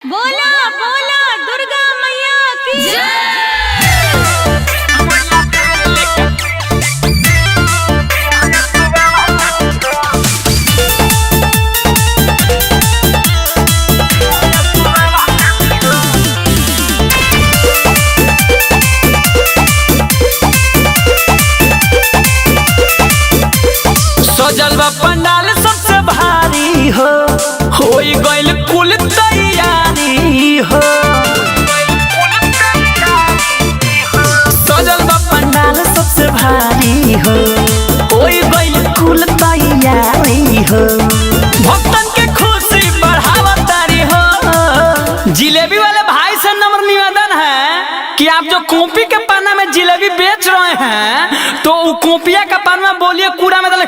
बोला बोला दुर्गा मैया की जय। सजल बा पंडाल सबसे भारी हो गइल कुल तैयारी हो। सजल बा पंडाल सबसे भारी हो गइल कुल तैयारी हो। भक्तन के खुशी बढ़ावतारी हो। जिलेबी वाले भाई से नम्र निवेदन है कि आप जो कॉपी के पन्ना में जिलेबी बेच रहे हैं तो वो कॉपिया का पन्ना बोलिए कूड़ा में डाले।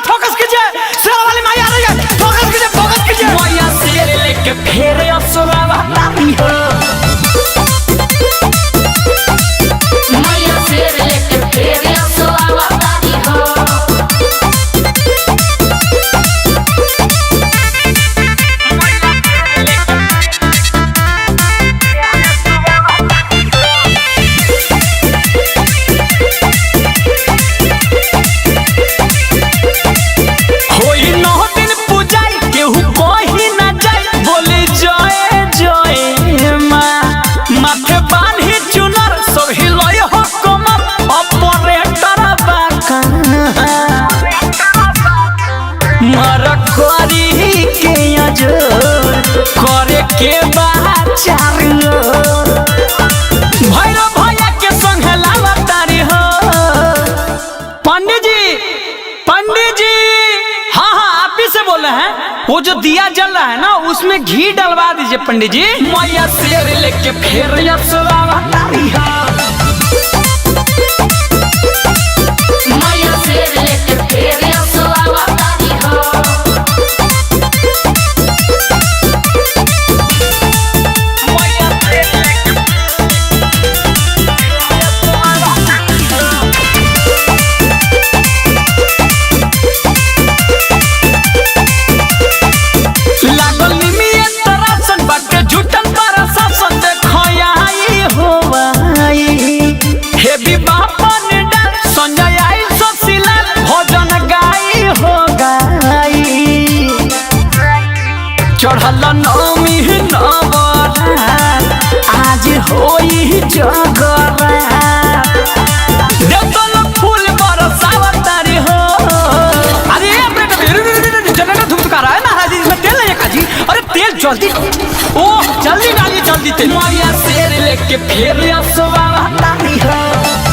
फोकस कीजिए, शेर वाली माई आ रही है, फोकस कीजिए, फोकस कीजिए। मैया शेर लेके फेरे असुरा बताती हो। मैया शेर लेके फेरे असुरा बताती हो। करे के बाहर चारियो भैरव भैया के संग लावतारी हो। पंडित जी, हाँ आप ही से बोल रहे हैं। वो जो दिया जल रहा है ना उसमें घी डलवा दीजिए पंडित जी। मैया शेर लेके फेर लावतारी हो। मैया शेर लेके फेरे असुरा बताती हो। चढ़ल नौमी नवरात आज होई जगरात। देखो लोग फूल बरसावतारी हो। अरे जनरेटर धुकधुका रहा है महाराज जी, इसमें तेल नहीं है काजी। अरे तेल जल्दी, ओह जल्दी डालिए जल्दी तेल। मैया शेर लेके फेर असुरा बताती हो।